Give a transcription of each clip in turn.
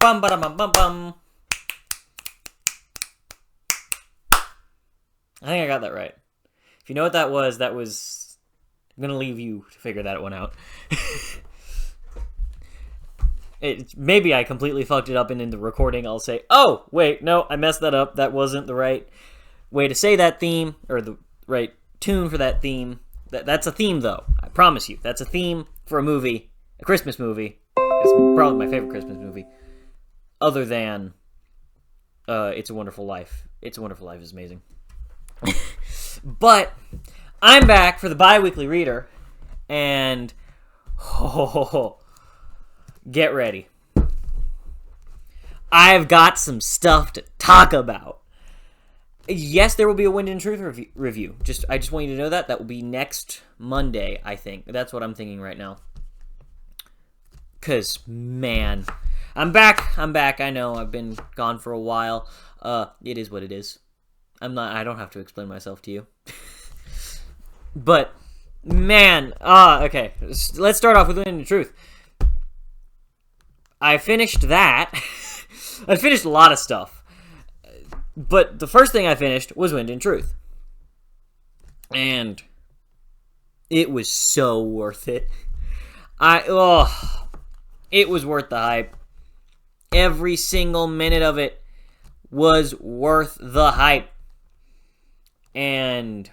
Bum ba bum bum bum. I think I got that right. If you know what that was, I'm gonna leave you to figure that one out. Maybe I completely fucked it up, and in the recording I'll say, oh, wait, no, I messed that up. That wasn't the right way to say that theme, or the right tune for that theme. That's a theme, though. I promise you. That's a theme for a movie, a Christmas movie. It's probably my favorite Christmas movie. Other than It's a Wonderful Life. It's a Wonderful Life is amazing. But I'm back for the Biweekly Reader, and get ready. I've got some stuff to talk about. Yes, there will be a Wind and Truth review. I just want you to know that. That will be next Monday, I think. That's what I'm thinking right now. Because, man, I'm back. I know, I've been gone for a while. It is what it is. I don't have to explain myself to you. But, man, okay. Let's start off with Wind and Truth. I finished that. I finished a lot of stuff. But the first thing I finished was Wind and Truth. And it was so worth it. It was worth the hype. Every single minute of it was worth the hype. And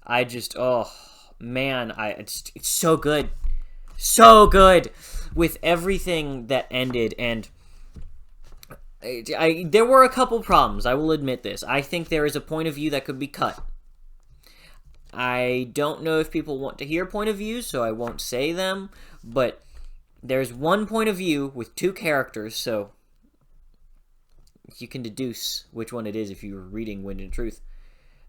I just, man, it's so good. So good with everything that ended, and there were a couple problems, I will admit this. I think there is a point of view that could be cut. I don't know if people want to hear point of views, so I won't say them, but there's one point of view with two characters, so you can deduce which one it is if you're reading Wind and Truth,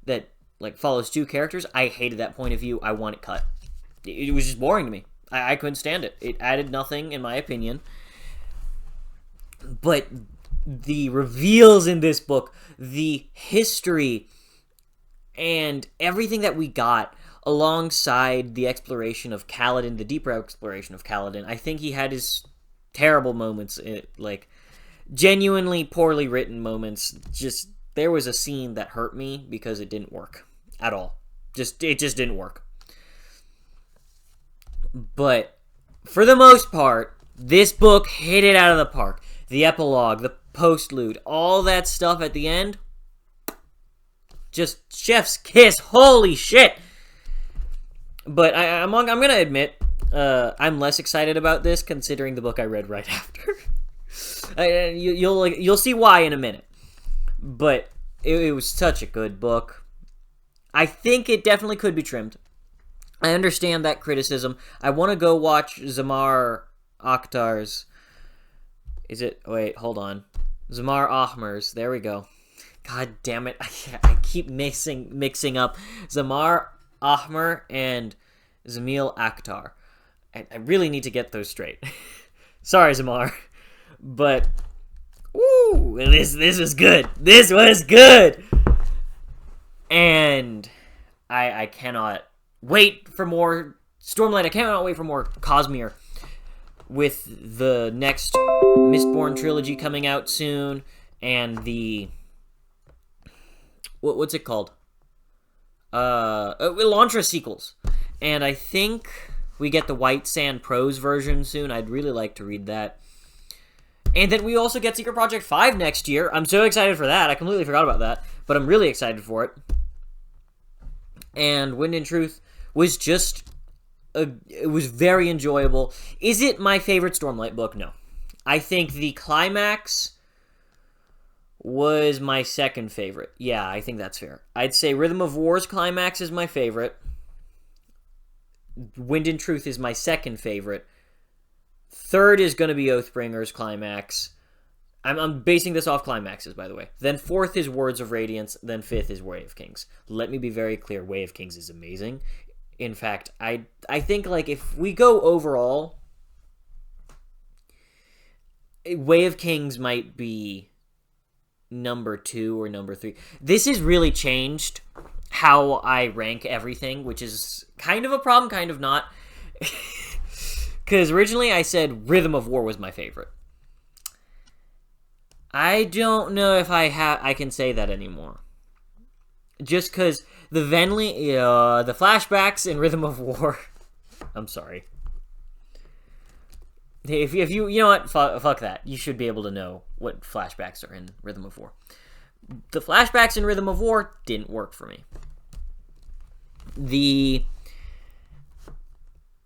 that follows two characters. I hated that point of view. I want it cut. It was just boring to me. I couldn't stand it. It added nothing, in my opinion. But the reveals in this book, the history, and everything that we got alongside the exploration of Kaladin, the deeper exploration of Kaladin, I think he had his terrible moments, genuinely poorly written moments. Just, there was a scene that hurt me because it didn't work at all. It just didn't work. But for the most part, this book hit it out of the park. The epilogue, the postlude, all that stuff at the end, just chef's kiss. Holy shit! But I'm gonna admit, I'm less excited about this considering the book I read right after. You'll see why in a minute. But it was such a good book. I think it definitely could be trimmed. I understand that criticism. I want to go watch Zamar Akhtar's... Wait, hold on. Zamar Ahmer's. There we go. God damn it. I keep mixing up Zamar Ahmer and Zamil Akhtar. I really need to get those straight. Sorry, Zamar. But, woo, this was good. This was good! And I cannot wait for more Stormlight. I cannot wait for more Cosmere. With the next Mistborn trilogy coming out soon, and the... What's it called? Elantra sequels. And I think we get the White Sand Prose version soon. I'd really like to read that. And then we also get Secret Project 5 next year. I'm so excited for that. I completely forgot about that. But I'm really excited for it. And Wind and Truth was just... it was very enjoyable. Is it my favorite Stormlight book? No. I think the climax was my second favorite. Yeah, I think that's fair. I'd say Rhythm of War's climax is my favorite. Wind and Truth is my second favorite. Third is going to be Oathbringer's climax. I'm basing this off climaxes, by the way. Then fourth is Words of Radiance. Then fifth is Way of Kings. Let me be very clear. Way of Kings is amazing. In fact, I think, like, if we go overall, Way of Kings might be number 2 or number 3. This has really changed how I rank everything, which is kind of a problem, kind of not. Because originally I said Rhythm of War was my favorite. I don't know if I can say that anymore. Just because the the flashbacks in Rhythm of War. I'm sorry. If you know what, fuck that. You should be able to know what flashbacks are in Rhythm of War. The flashbacks in Rhythm of War didn't work for me.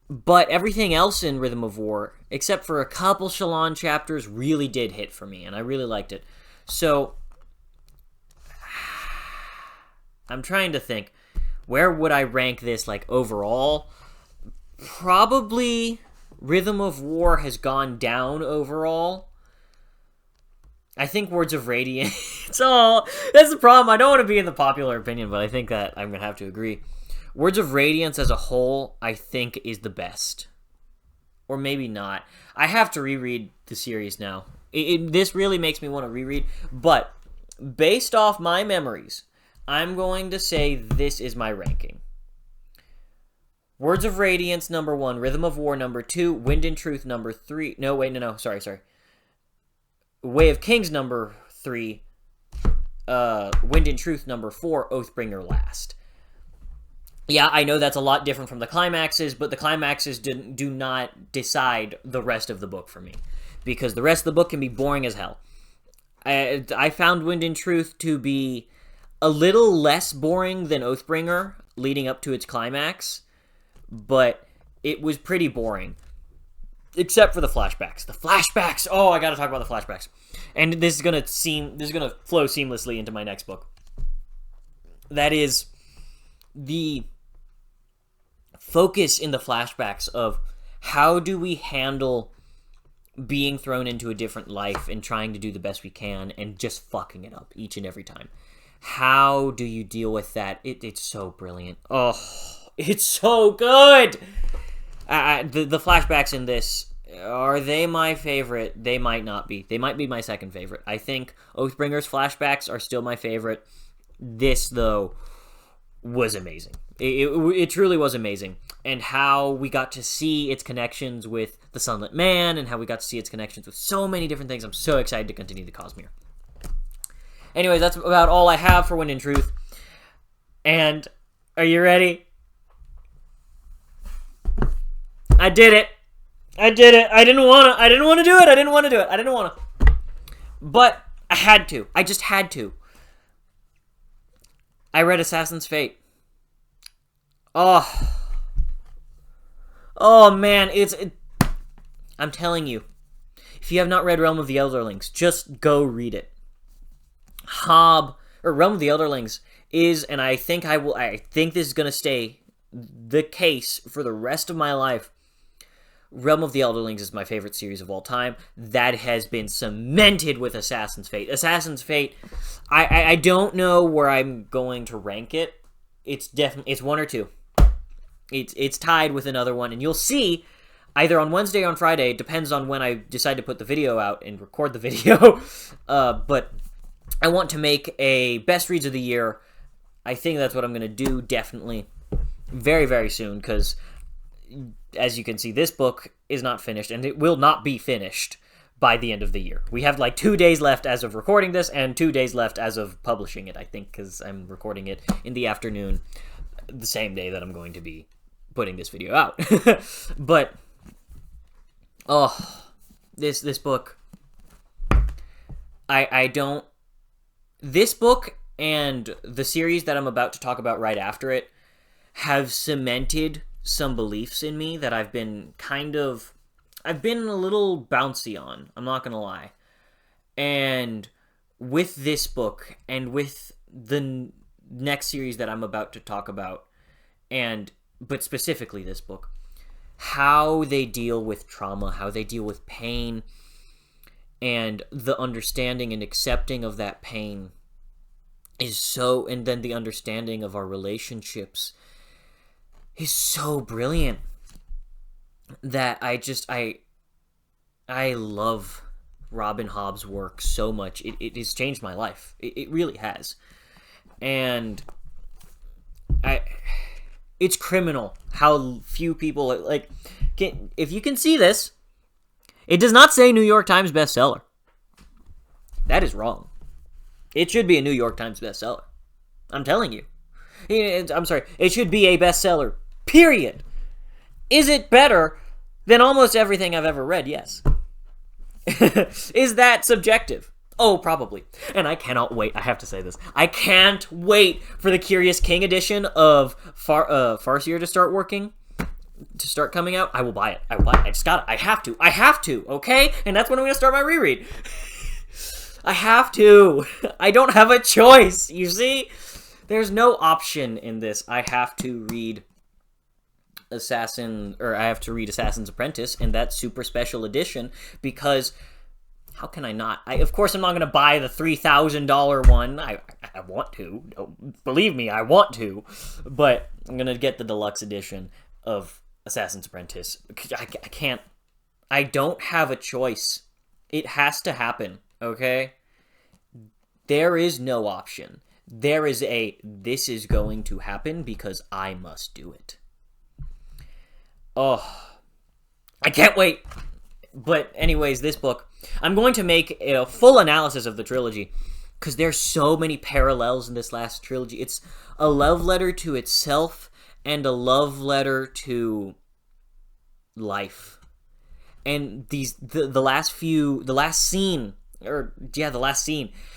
But everything else in Rhythm of War, except for a couple Shallan chapters, really did hit for me, and I really liked it. So, I'm trying to think, where would I rank this, like, overall? Probably Rhythm of War has gone down overall. I think Words of Radiance. That's the problem. I don't want to be in the popular opinion, but I think that I'm going to have to agree. Words of Radiance as a whole, I think, is the best. Or maybe not. I have to reread the series now. This really makes me want to reread. But, based off my memories, I'm going to say this is my ranking. Words of Radiance, number 1. Rhythm of War, number 2. Wind and Truth, number 3. No, wait, no. Sorry. Way of Kings, number 3. Wind and Truth, number 4. Oathbringer, last. Yeah, I know that's a lot different from the climaxes, but the climaxes do not decide the rest of the book for me. Because the rest of the book can be boring as hell. I found Wind and Truth to be a little less boring than Oathbringer, leading up to its climax. But it was pretty boring. Except for the flashbacks. The flashbacks! Oh, I gotta talk about the flashbacks. And this is gonna flow seamlessly into my next book. That is the focus in the flashbacks of how do we handle being thrown into a different life and trying to do the best we can and just fucking it up each and every time. How do you deal with that? It's so brilliant. Oh, it's so good! The flashbacks in this, are they my favorite? They might not be. They might be my second favorite. I think Oathbringer's flashbacks are still my favorite. This, though, was amazing. It truly was amazing. And how we got to see its connections with the Sunlit Man, and how we got to see its connections with so many different things. I'm so excited to continue the Cosmere. Anyways, that's about all I have for Wind and Truth. And, are you ready? I did it. I didn't want to do it. But I had to. I just had to. I read Assassin's Fate. Oh man, I'm telling you. If you have not read Realm of the Elderlings, just go read it. Realm of the Elderlings is, and I think this is going to stay the case for the rest of my life. Realm of the Elderlings is my favorite series of all time. That has been cemented with Assassin's Fate. Assassin's Fate, I don't know where I'm going to rank it. It's 1 or 2. It's tied with another one, and you'll see either on Wednesday or on Friday. It depends on when I decide to put the video out and record the video. But I want to make a best reads of the year. I think that's what I'm going to do, definitely, very, very soon, because as you can see, this book is not finished, and it will not be finished by the end of the year. We have like 2 days left as of recording this, and 2 days left as of publishing it, I think, because I'm recording it in the afternoon, the same day that I'm going to be putting this video out. But, this book, this book and the series that I'm about to talk about right after it have cemented some beliefs in me that I've been a little bouncy on, I'm not gonna lie. And with this book, and with the next series that I'm about to talk about, but specifically this book, how they deal with trauma, how they deal with pain, and the understanding and accepting of that pain and then the understanding of our relationships is so brilliant that I love Robin Hobb's work so much. It has changed my life. It really has. And it's criminal how few people, like, if you can see this, it does not say New York Times bestseller. That is wrong. It should be a New York Times bestseller. I'm telling you. I'm sorry. It should be a bestseller, period. Is it better than almost everything I've ever read? Yes. Is that subjective? Oh, probably. And I cannot wait. I have to say this. I can't wait for the Curious King edition of Farseer to start coming out. I will buy it. I will buy it. I just got it. I have to, okay? And that's when I'm going to start my reread. I have to. I don't have a choice, you see? There's no option in this. I have to read Assassin's Apprentice, and that super special edition, because how can I not? Of course, I'm not going to buy the $3,000 one. I want to. Believe me, I want to. But I'm going to get the deluxe edition of Assassin's Apprentice. I can't. I don't have a choice. It has to happen, okay? There is no option. There is this is going to happen because I must do it. Oh, I can't wait. But anyways, this book, I'm going to make a full analysis of the trilogy because there's so many parallels in this last trilogy. It's a love letter to itself and a love letter to life. And the last scene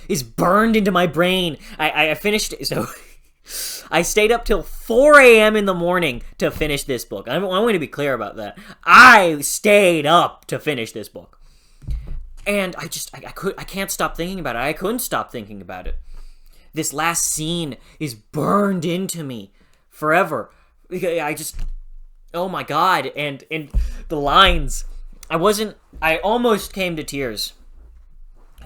is burned into my brain. I finished it, so I stayed up till 4 a.m. in the morning to finish this book. I want to be clear about that. I stayed up to finish this book. And I can't stop thinking about it. I couldn't stop thinking about it. This last scene is burned into me forever. Oh my god. And the lines, I almost came to tears.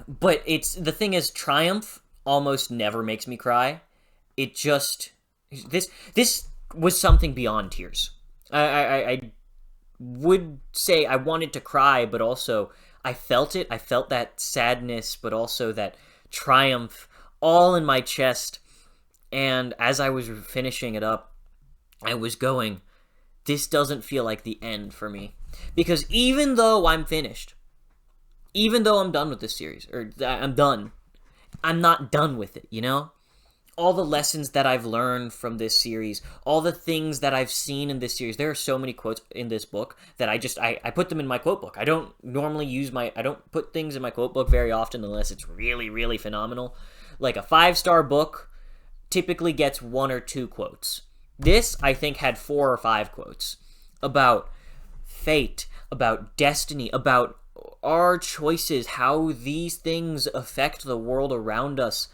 But the thing is, triumph almost never makes me cry. It just, this was something beyond tears. I would say I wanted to cry, but also I felt it. I felt that sadness, but also that triumph all in my chest. And as I was finishing it up, I was going, this doesn't feel like the end for me. Because even though I'm finished, even though I'm done with this series, or I'm done, I'm not done with it, you know? All the lessons that I've learned from this series, all the things that I've seen in this series, there are so many quotes in this book that I put them in my quote book. I don't normally I don't put things in my quote book very often unless it's really, really phenomenal. Like a 5-star book typically gets 1 or 2 quotes. This, I think, had 4 or 5 quotes about fate, about destiny, about our choices, how these things affect the world around us.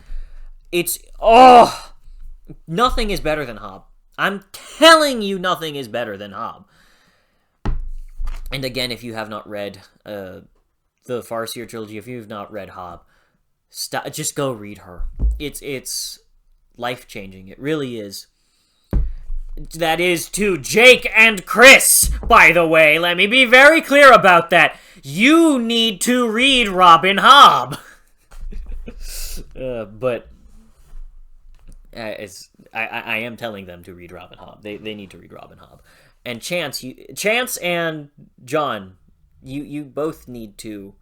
Nothing is better than Hob. I'm telling you, nothing is better than Hob. And again, if you have not read the Farseer trilogy, if you have not read Hob, just go read her. It's life-changing. It really is. That is to Jake and Chris, by the way. Let me be very clear about that. You need to read Robin Hobb. But I am telling them to read Robin Hobb. They need to read Robin Hobb. And Chance and John, you both need to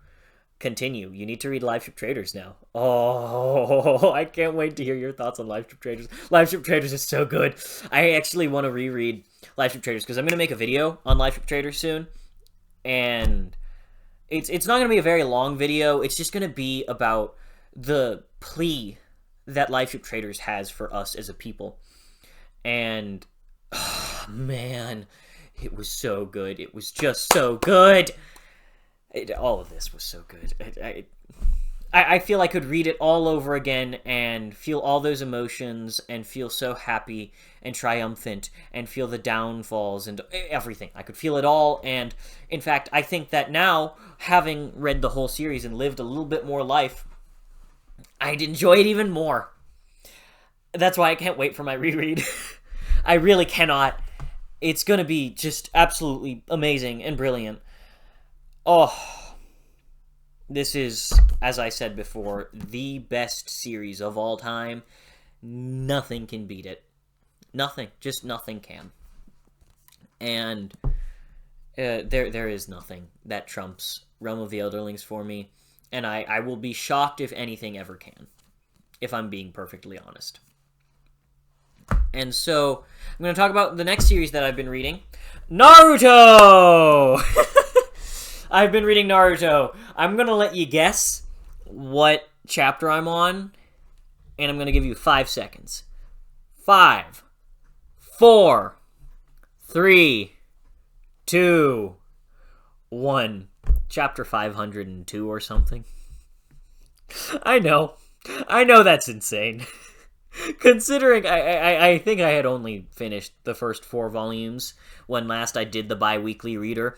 continue. You need to read Live Ship Traders now. Oh, I can't wait to hear your thoughts on Live Ship Traders. Live Ship Traders is so good. I actually want to reread Live Ship Traders because I'm going to make a video on Live Ship Traders soon. And it's not going to be a very long video. It's just going to be about the plea that Live Ship Traders has for us as a people. And, oh, man, it was so good. It was just so good. All of this was so good. I feel I could read it all over again and feel all those emotions and feel so happy and triumphant and feel the downfalls and everything. I could feel it all, and in fact, I think that now, having read the whole series and lived a little bit more life, I'd enjoy it even more. That's why I can't wait for my reread. I really cannot. It's gonna be just absolutely amazing and brilliant. Oh, this is, as I said before, the best series of all time. Nothing can beat it. Nothing. Just nothing can. And there is nothing that trumps Realm of the Elderlings for me, and I will be shocked if anything ever can, if I'm being perfectly honest. And so I'm going to talk about the next series that I've been reading, Naruto! I've been reading Naruto. I'm going to let you guess what chapter I'm on, and I'm going to give you 5 seconds. 5, 4, 3, 2, 1. Chapter 502 or something. I know that's insane. Considering I think I had only finished the first 4 volumes when last I did the Biweekly reader.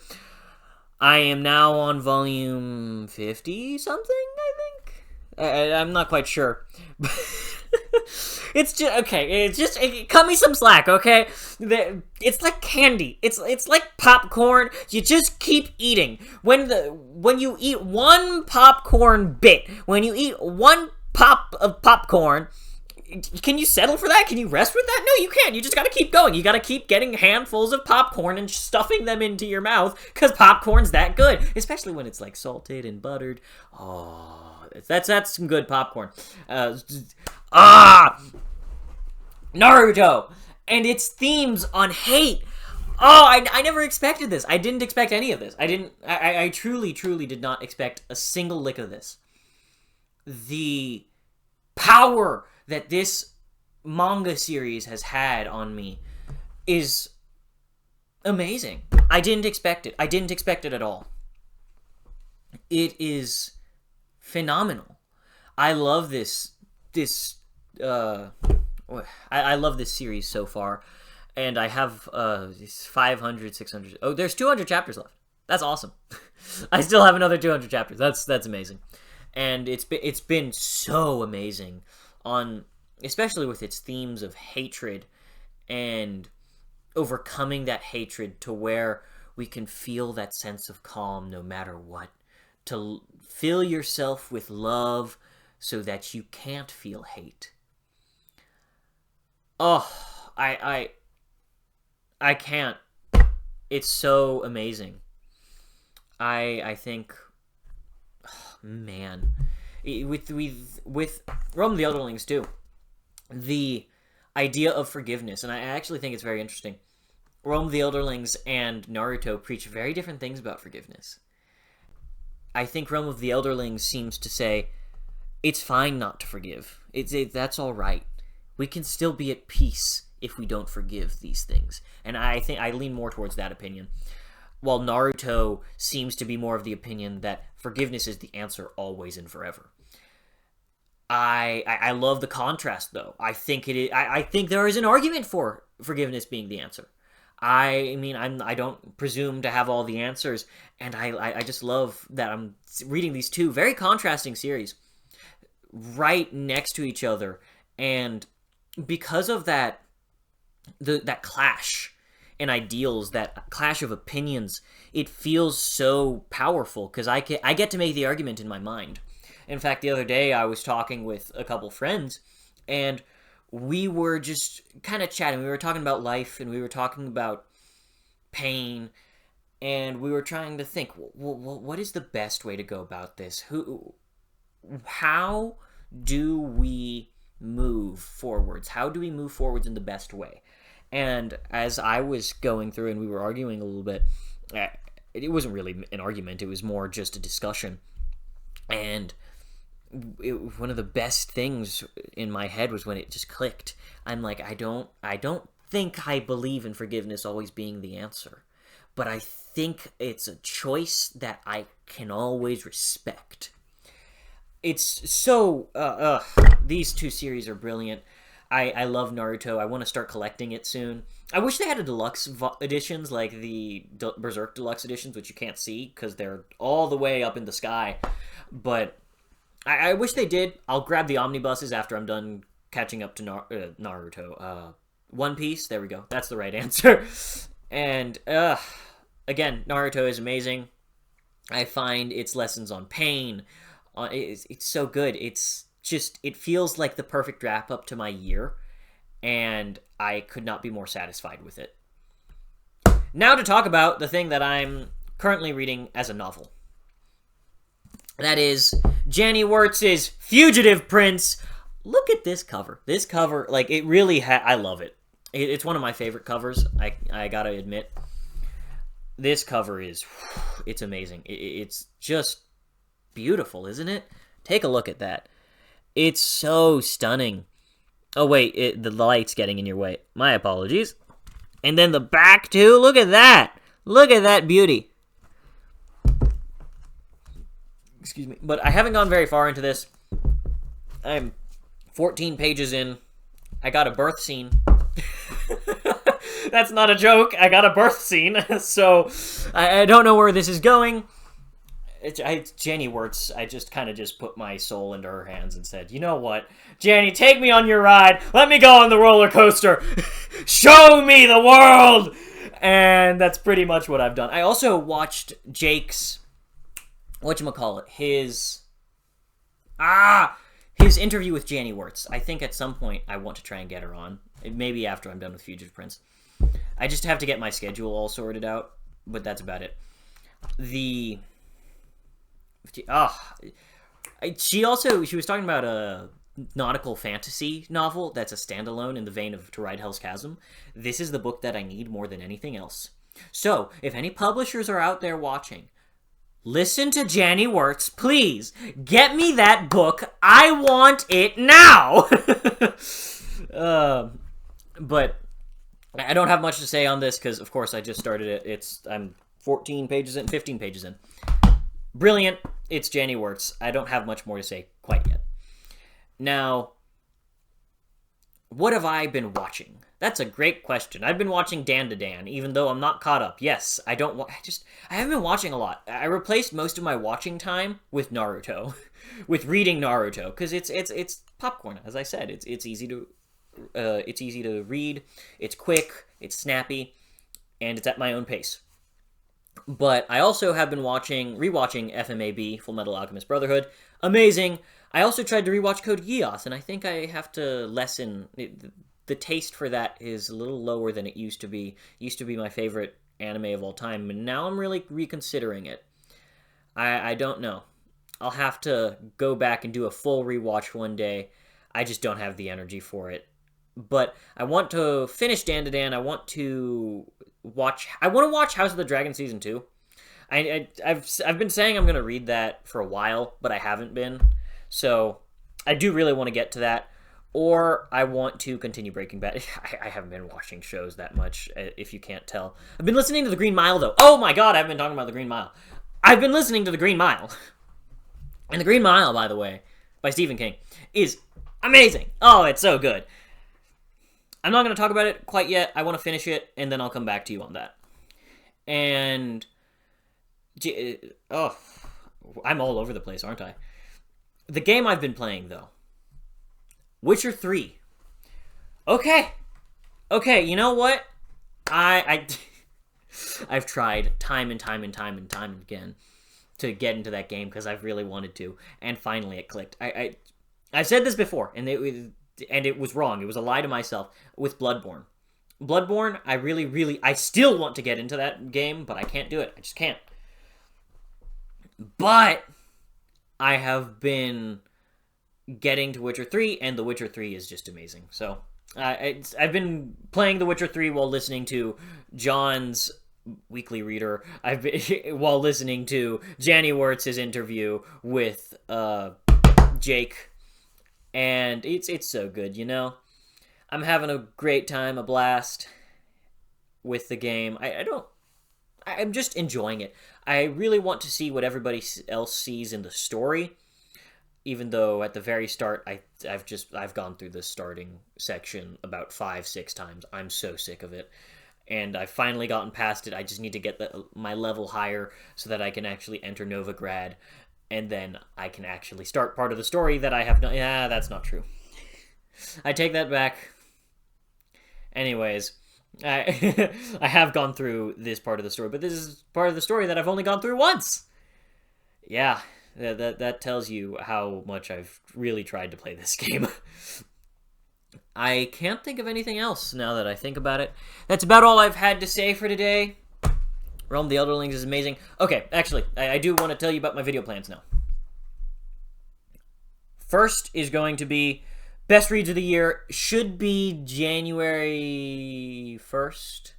I am now on volume 50 something, I think. I'm not quite sure. It's just okay. Cut me some slack, okay? It's like candy. It's like popcorn. You just keep eating. When you eat one popcorn bit, when you eat one pop of popcorn, can you settle for that? Can you rest with that? No, you can't. You just gotta keep going. You gotta keep getting handfuls of popcorn and stuffing them into your mouth, because popcorn's that good. Especially when it's like salted and buttered. Oh, that's some good popcorn. Naruto and its themes on hate. Oh, I never expected this. I didn't expect any of this. I truly did not expect a single lick of this. The power that this manga series has had on me is amazing. I didn't expect it. I didn't expect it at all. It is phenomenal. I love this I love this series so far, and I have 500, 600. Oh, there's 200 chapters left. That's awesome. I still have another 200 chapters. That's amazing, and it's been so amazing especially with its themes of hatred and overcoming that hatred to where we can feel that sense of calm no matter what. To fill yourself with love so that you can't feel hate. Oh, I can't. It's so amazing. I think, oh, man, with Realm of the Elderlings too, the idea of forgiveness, and I actually think it's very interesting. Realm of the Elderlings and Naruto preach very different things about forgiveness. I think Realm of the Elderlings seems to say it's fine not to forgive. That's all right. We can still be at peace if we don't forgive these things. And I think I lean more towards that opinion. While Naruto seems to be more of the opinion that forgiveness is the answer always and forever. I love the contrast, though. I think I think there is an argument for forgiveness being the answer. I mean, I don't presume to have all the answers, and I just love that I'm reading these two very contrasting series right next to each other, and because of that clash in ideals, that clash of opinions, it feels so powerful because I get to make the argument in my mind. In fact, the other day I was talking with a couple friends, and we were just kind of chatting. We were talking about life, and we were talking about pain, and we were trying to think, what is the best way to go about this? How do we move forwards? How do we move forwards in the best way? And as I was going through and we were arguing a little bit, it wasn't really an argument, it was more just a discussion. And one of the best things in my head was when it just clicked. I'm like, I don't think I believe in forgiveness always being the answer, but I think it's a choice that I can always respect. It's so these two series are brilliant. I love Naruto. I want to start collecting it soon. I wish they had a deluxe editions like the Berserk deluxe editions, which you can't see because they're all the way up in the sky. But I wish they did. I'll grab the omnibuses after I'm done catching up to Naruto. One Piece, there we go. That's the right answer. And again, Naruto is amazing. I find its lessons on pain, it's so good. It feels like the perfect wrap up to my year, and I could not be more satisfied with it. Now to talk about the thing that I'm currently reading as a novel. That is Janny Wirtz's Fugitive Prince. Look at this cover. This cover, like, it really I love it. It's one of my favorite covers, I gotta admit. This cover is, it's amazing. It's just beautiful, isn't it? Take a look at that. It's so stunning. Oh, wait, the light's getting in your way. My apologies. And then the back, too. Look at that. Look at that beauty. Excuse me. But I haven't gone very far into this. I'm 14 pages in. I got a birth scene. That's not a joke. I got a birth scene. So I don't know where this is going. It's Janny Wirtz. I just kind of just put my soul into her hands and said, you know what? Janny, take me on your ride. Let me go on the roller coaster. Show me the world. And that's pretty much what I've done. I also watched Jake's, whatchamacallit, his interview with Janny Wirtz. I think at some point I want to try and get her on. Maybe after I'm done with Fugitive Prince. I just have to get my schedule all sorted out, but that's about it. She was talking about a nautical fantasy novel that's a standalone in the vein of To Ride Hell's Chasm. This is the book that I need more than anything else. So, if any publishers are out there watching, listen to Janny Wirtz, please. Get me that book. I want it now. But I don't have much to say on this because, of course, I just started it. I'm 14 pages in, 15 pages in. Brilliant. It's Janny Wirtz. I don't have much more to say quite yet. Now, what have I been watching? That's a great question. I've been watching Dan to Dan, even though I'm not caught up. Yes, I haven't been watching a lot. I replaced most of my watching time with Naruto, with reading Naruto, because it's popcorn. As I said, it's easy to read. It's quick. It's snappy, and it's at my own pace. But I also have been rewatching FMAB, Full Metal Alchemist Brotherhood. Amazing. I also tried to rewatch Code Geass, and I think I have to lessen. The taste for that is a little lower than it used to be. It used to be my favorite anime of all time, and now I'm really reconsidering it. I don't know. I'll have to go back and do a full rewatch one day. I just don't have the energy for it. But I want to finish Dan to Dan. I want to watch House of the Dragon Season 2. I've been saying I'm going to read that for a while, but I haven't been. So I do really want to get to that. Or I want to continue Breaking Bad. I haven't been watching shows that much, if you can't tell. I've been listening to The Green Mile, though. Oh my god, I haven't been talking about The Green Mile. I've been listening to The Green Mile. And The Green Mile, by the way, by Stephen King, is amazing. Oh, it's so good. I'm not going to talk about it quite yet. I want to finish it, and then I'll come back to you on that. And, I'm all over the place, aren't I? The game I've been playing, though. Witcher 3. Okay, you know what? I've tried time and time again to get into that game because I've really wanted to, and finally it clicked. I've said this before, and it was wrong. It was a lie to myself with Bloodborne. Bloodborne, I still want to get into that game, but I can't do it. I just can't. But I have been getting to Witcher 3, and The Witcher 3 is just amazing. So I've been playing The Witcher 3 while listening to John's Weekly Reader. While listening to Janny Wirtz's interview with Jake. And it's so good, you know? I'm having a great time, a blast with the game. I'm just enjoying it. I really want to see what everybody else sees in the story, even though at the very start, I've gone through the starting section about 5-6 times. I'm so sick of it. And I've finally gotten past it. I just need to get my level higher so that I can actually enter Novigrad. And then I can actually start part of the story that I have done. Yeah, that's not true. I take that back. Anyways, I have gone through this part of the story, but this is part of the story that I've only gone through once. Yeah, that tells you how much I've really tried to play this game. I can't think of anything else now that I think about it. That's about all I've had to say for today. Realm of the Elderlings is amazing. Okay, actually, I do want to tell you about my video plans now. First is going to be best reads of the year. Should be January 1st.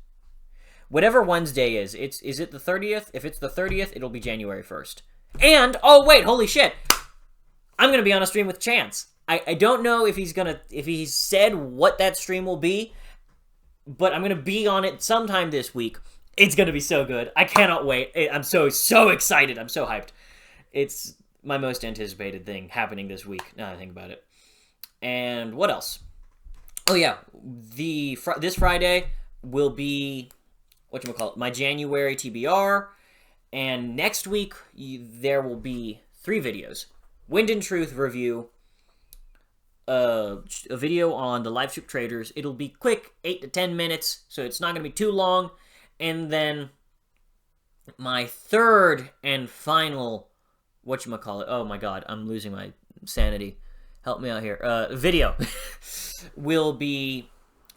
Whatever Wednesday is it the 30th? If it's the 30th, it'll be January 1st. And, oh wait, holy shit! I'm gonna be on a stream with Chance. I don't know if he's said what that stream will be, but I'm gonna be on it sometime this week. It's gonna be so good. I cannot wait. I'm so excited. I'm so hyped. It's my most anticipated thing happening this week, now that I think about it. And what else? Oh yeah, this Friday will be, whatchamacallit, my January TBR, and next week there will be 3 videos. Wind and Truth review, a video on the Live Soup Traders. It'll be quick, 8 to 10 minutes, so it's not going to be too long. And then my third and final, whatchamacallit, oh my god, I'm losing my sanity. Help me out here. Video will be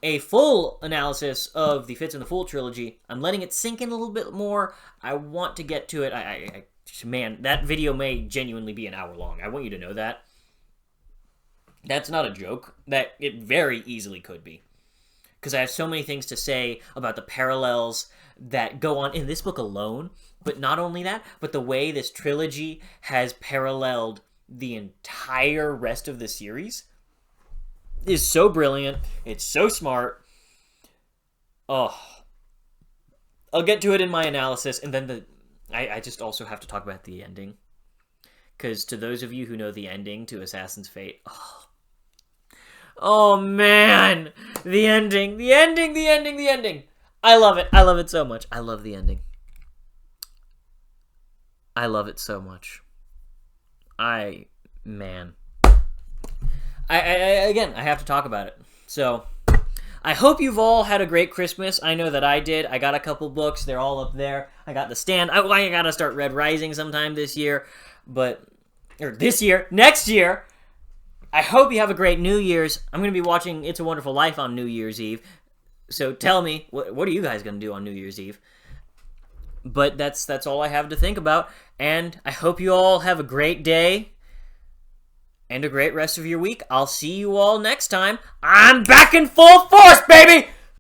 a full analysis of the Fitz and the Fool trilogy. I'm letting it sink in a little bit more. I want to get to it. Man, that video may genuinely be an hour long. I want you to know that. That's not a joke. That it very easily could be. Because I have so many things to say about the parallels that go on in this book alone. But not only that, but the way this trilogy has paralleled the entire rest of the series is so brilliant. It's so smart. Oh. I'll get to it in my analysis, and then I just also have to talk about the ending. Because to those of you who know the ending to Assassin's Fate, oh man, the ending. I love it. I love it so much. I love the ending. I love it so much. Man. Again, I have to talk about it. So, I hope you've all had a great Christmas. I know that I did. I got a couple books. They're all up there. I got The Stand. I gotta start Red Rising sometime this year. Next year. I hope you have a great New Year's. I'm going to be watching It's a Wonderful Life on New Year's Eve. So tell me, what are you guys going to do on New Year's Eve? But that's all I have to think about. And I hope you all have a great day and a great rest of your week. I'll see you all next time. I'm back in full force, baby!